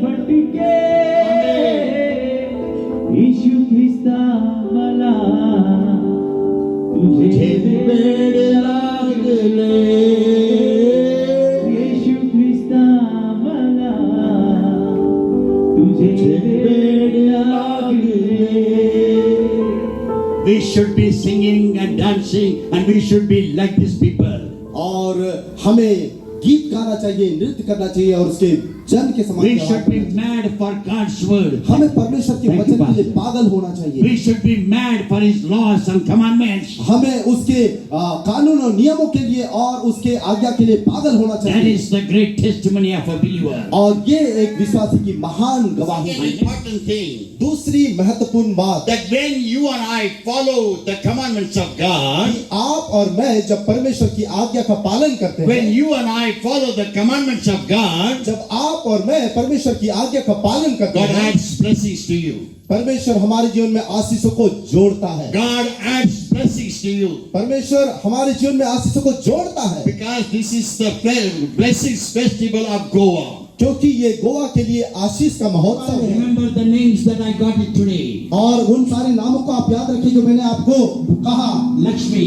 फटके यीशु ख्रिस्ता मला तुझे वेड लागले यीशु ख्रिस्ता मला तुझे वेड लागले. We should be singing and dancing, and we should be like these people. और हमें गीत गाना चाहिए, नृत्य करना चाहिए और उसके जन के समान. We should be mad for God's word. हमें परमेश्वर के वचन के लिए पागल होना चाहिए. We should be mad for His laws and commandments. हमें उसके कानून और नियमों के लिए और उसके आज्ञा के लिए पागल होना That चाहिए. is the great testimony of a believer. और ये एक विश्वासी की महान गवाही An है. important thing दूसरी महत्वपूर्ण बात, that when you and I follow the commandments of God, आप और मैं जब परमेश्वर की आज्ञा का पालन करते when हैं, you and I follow the commandments of God, जब आप और मैं परमेश्वर की आज्ञा का पालन करते God हैं, adds blessings to you. परमेश्वर हमारे जीवन में आशीषों को जोड़ता है. God adds blessings to you. परमेश्वर हमारे जीवन में आशीषों को जोड़ता है. Because this is the blessings festival of Goa. क्योंकि ये गोवा के लिए आशीष का महोत्सव है. Remember the names that I got it today. और उन सारे नामों को आप याद रखिए जो मैंने आपको कहा. Lakshmi,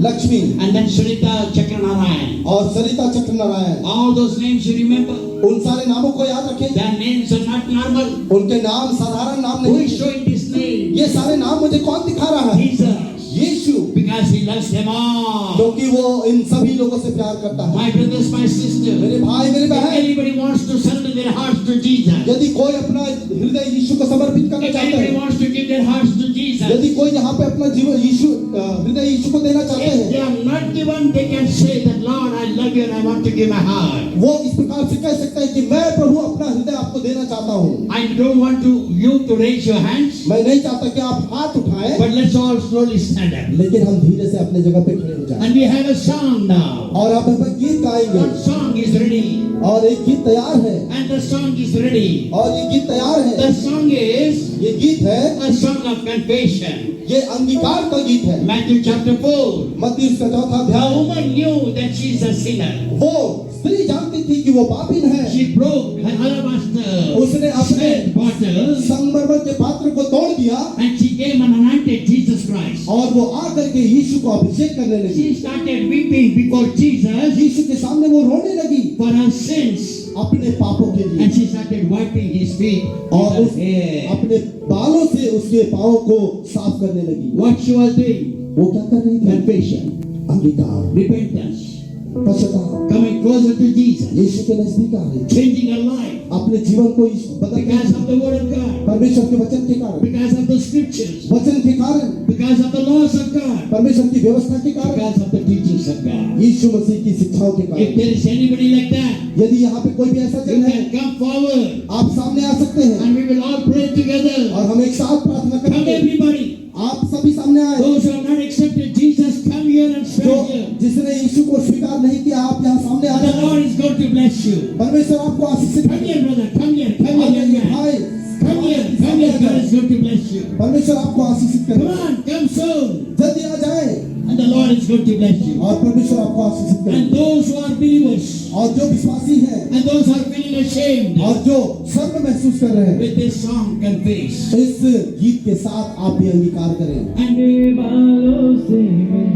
Lakshmi and then Sarita Chakranarayan. और सरिता Chakranarayan, All those names you remember? उन सारे नामों को याद रखें. Their names are not normal. उनके नाम साधारण नाम Who नहीं. is showing this name? ये सारे नाम मुझे कौन दिखा रहा है? Jesus. Yeshu. Because He loves them all. क्योंकि वो इन सभी लोगों से प्यार करता है. My brothers, my sisters. मेरे भाई मेरे If बहन, anybody wants to surrender their hearts to Jesus, यदि कोई अपना हृदय यीशु को समर्पित करना if चाहता anybody है, wants to give their hearts to Jesus, यदि कोई यहाँ पे अपना जीवन यीशु हृदय यीशु को देना चाहते if they हैं, are not given, they can say that, Lord, I love you and I want to give my heart. वो इस प्रकार से कह सकता है कि मैं प्रभु अपना हृदय आपको देना चाहता हूँ. I don't want you to raise your hands, मैं नहीं चाहता कि आप हाथ उठाएं, but let's all slowly stand up. लेकिन हम धीरे से अपने जगह पे खड़े हो जाएं. And we have a song now. और आप हम गीत गाएंगे. One song is ready. और एक गीत तैयार है. And the song is ready. और ये गीत तैयार है. The song is ये गीत है, a song of confession. ये अंगीकार का गीत है. Matthew chapter 4. मत्ती उसका 4था The अध्याय. woman knew that she is a sinner. वो स्त्री जानती थी कि वो पापीन है. She broke her alabaster उसने अपने bottle संगमरमर के पात्र को तोड़ दिया and she came and anointed Jesus Christ. और वो आकर के यीशु को अभिषेक करने लगी. She started weeping before Jesus यीशु के सामने वो रोने लगी for her sins. अपने पापों के लिए. And she started wiping his feet और with her उस hair. अपने बालों से उसके पाँव को साफ करने लगी. What she was doing? वो क्या कर रही थी? Confession, अंगीकार, repentance, पश्चाताप, coming closer to Jesus, यीशु के नजदीक आ रही. changing her life अपने जीवन को बदल because of the word of God, परमेश्वर के वचन के कारण, because of the scriptures, वचन के कारण, because of the laws of God, परमेश्वर की व्यवस्था के कारण, because of the teachings of God. यीशु मसीह की शिक्षाओं के If कारण. there is anybody like that, यदि यहाँ पे कोई भी ऐसा you जन है, can come forward आप सामने आ सकते हैं and we will all pray together. और हम एक साथ प्रार्थना Come करेंगे. everybody. आप सभी सामने आए. Those who have not accepted Jesus, come here and जो stand here. जिसने यीशु को स्वीकार नहीं किया, आप यहाँ सामने आ The जाए. Lord is going to bless you. परमेश्वर आपको आशीषित Come करे. here, brother. Come here. Come आइए, here, young man. भाई, Come here. Come here. God is going to bless you. परमेश्वर आपको आशीषित Come करे. on. Come soon. जल्दी आ जाए And the Lord is going to bless you. और परमेश्वर आपको आशीषित करे. And those who are believers और जो विश्वासी हैं and those who are feeling ashamed, और जो शर्म महसूस कर रहे हैं, with this song, confess. इस गीत के साथ आप भी अंगीकार करें. अपने बालों से मैं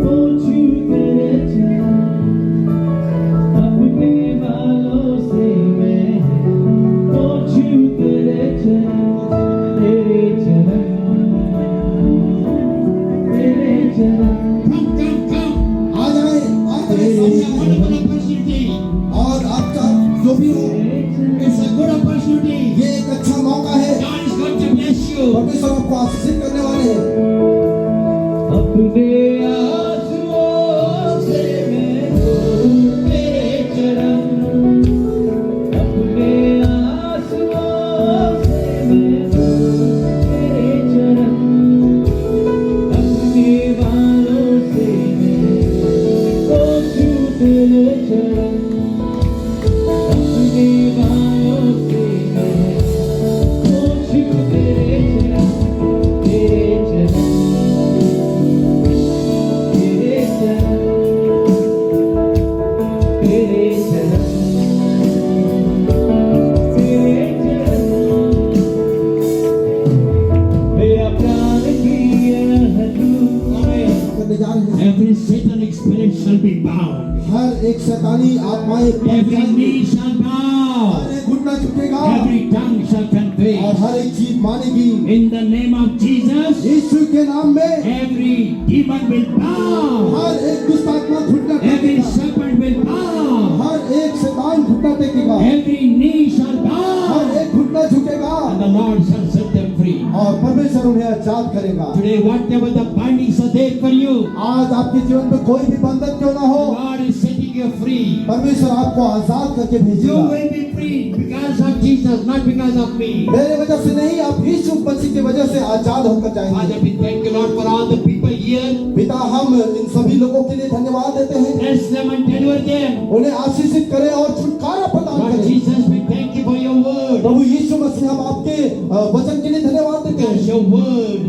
पूछूं तेरे चरण, अपने बालों से मैं पूछूं तेरे चरण, तेरे चरण, तेरे चरण. Come, come, come. आ जाए, आ जाए. It's a wonderful opportunity. और आपका जो भी हो, It's a good opportunity. ये एक अच्छा मौका है. God is going to bless you. परमेश्वर आपको आशीषित करने वाले हैं. अपने आंसुओं से मैं धोऊं तेरे चरण, अपने आंसुओं से मैं धोऊं तेरे चरण, अपने बालों से मैं पोंछूं तेरे चरण, अपने बालों से मैं पोंछूं तेरे चरण, तेरे चरण, तेरे चरण, तेरे चरण, तेरे bound. हर एक शैतानी आत्माएं बंध Every जाएंगी। knee shall bow. हर एक घुटना झुकेगा Every tongue shall और confess. हर एक जीभ मानेगी। In the name of Jesus, यीशु के नाम में every demon will bow. हर एक दुष्ट आत्मा घुटना Every टेकेगा। serpent will bow. हर एक शैतान घुटना टेकेगा। Every knee shall हर bow. एक घुटना झुकेगा And the Lord shall set them free. और परमेश्वर उन्हें आजाद करेगा। Today, whatever the bindings are there for you, आज आपके जीवन में कोई भी बंधन क्यों ना हो, God is setting you free. परमेश्वर आपको आजाद करके You भेजेगा। will be free because of Jesus, not because of me. मेरे वजह से नहीं, आप यीशु मसीह की वजह से आजाद होकर Father, जाएंगे। we thank you, Lord, for all the people here. पिता, हम इन सभी लोगों के लिए धन्यवाद देते हैं। Bless them and deliver them. उन्हें आशीषित करें और छुटकारा प्रदान Lord करें। Jesus, we thank you for your word. प्रभु यीशु मसीह, हम आपके वचन के लिए धन्यवाद देते Because हैं, your word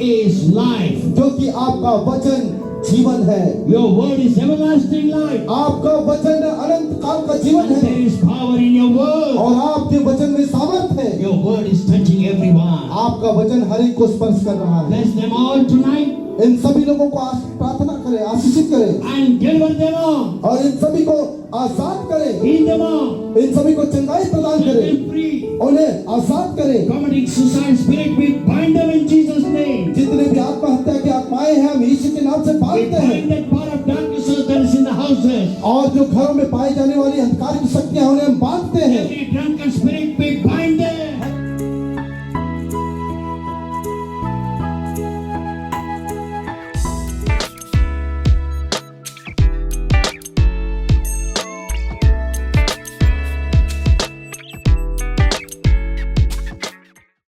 is life. जो कि आपका वचन जीवन है। Your word is everlasting life. आपका वचन अनंत काल का जीवन And है there is power in your word. और आपके वचन में सामर्थ है। Your word is touching everyone. आपका वचन हर एक को स्पर्श कर रहा है। Bless them all tonight इन सभी लोगों को प्रार्थना करें, आशीषित करें and deliver them all. और इन सभी को आजाद करें, Heal them all. इन सभी को चंगाई प्रदान Set करें, them free. उन्हें आजाद करें। Committing suicide spirit, we bind them in Jesus' name. जितने भी आत्महत्या की आत्माएं हैं, हम यीशु के नाम से We बांधते हैं bind that power of darkness that is in the houses. और जो घरों में पाई जाने वाली अंधकार की शक्तियां हैं, उन्हें हम बांधते हैं। Every drunken spirit, we bind them.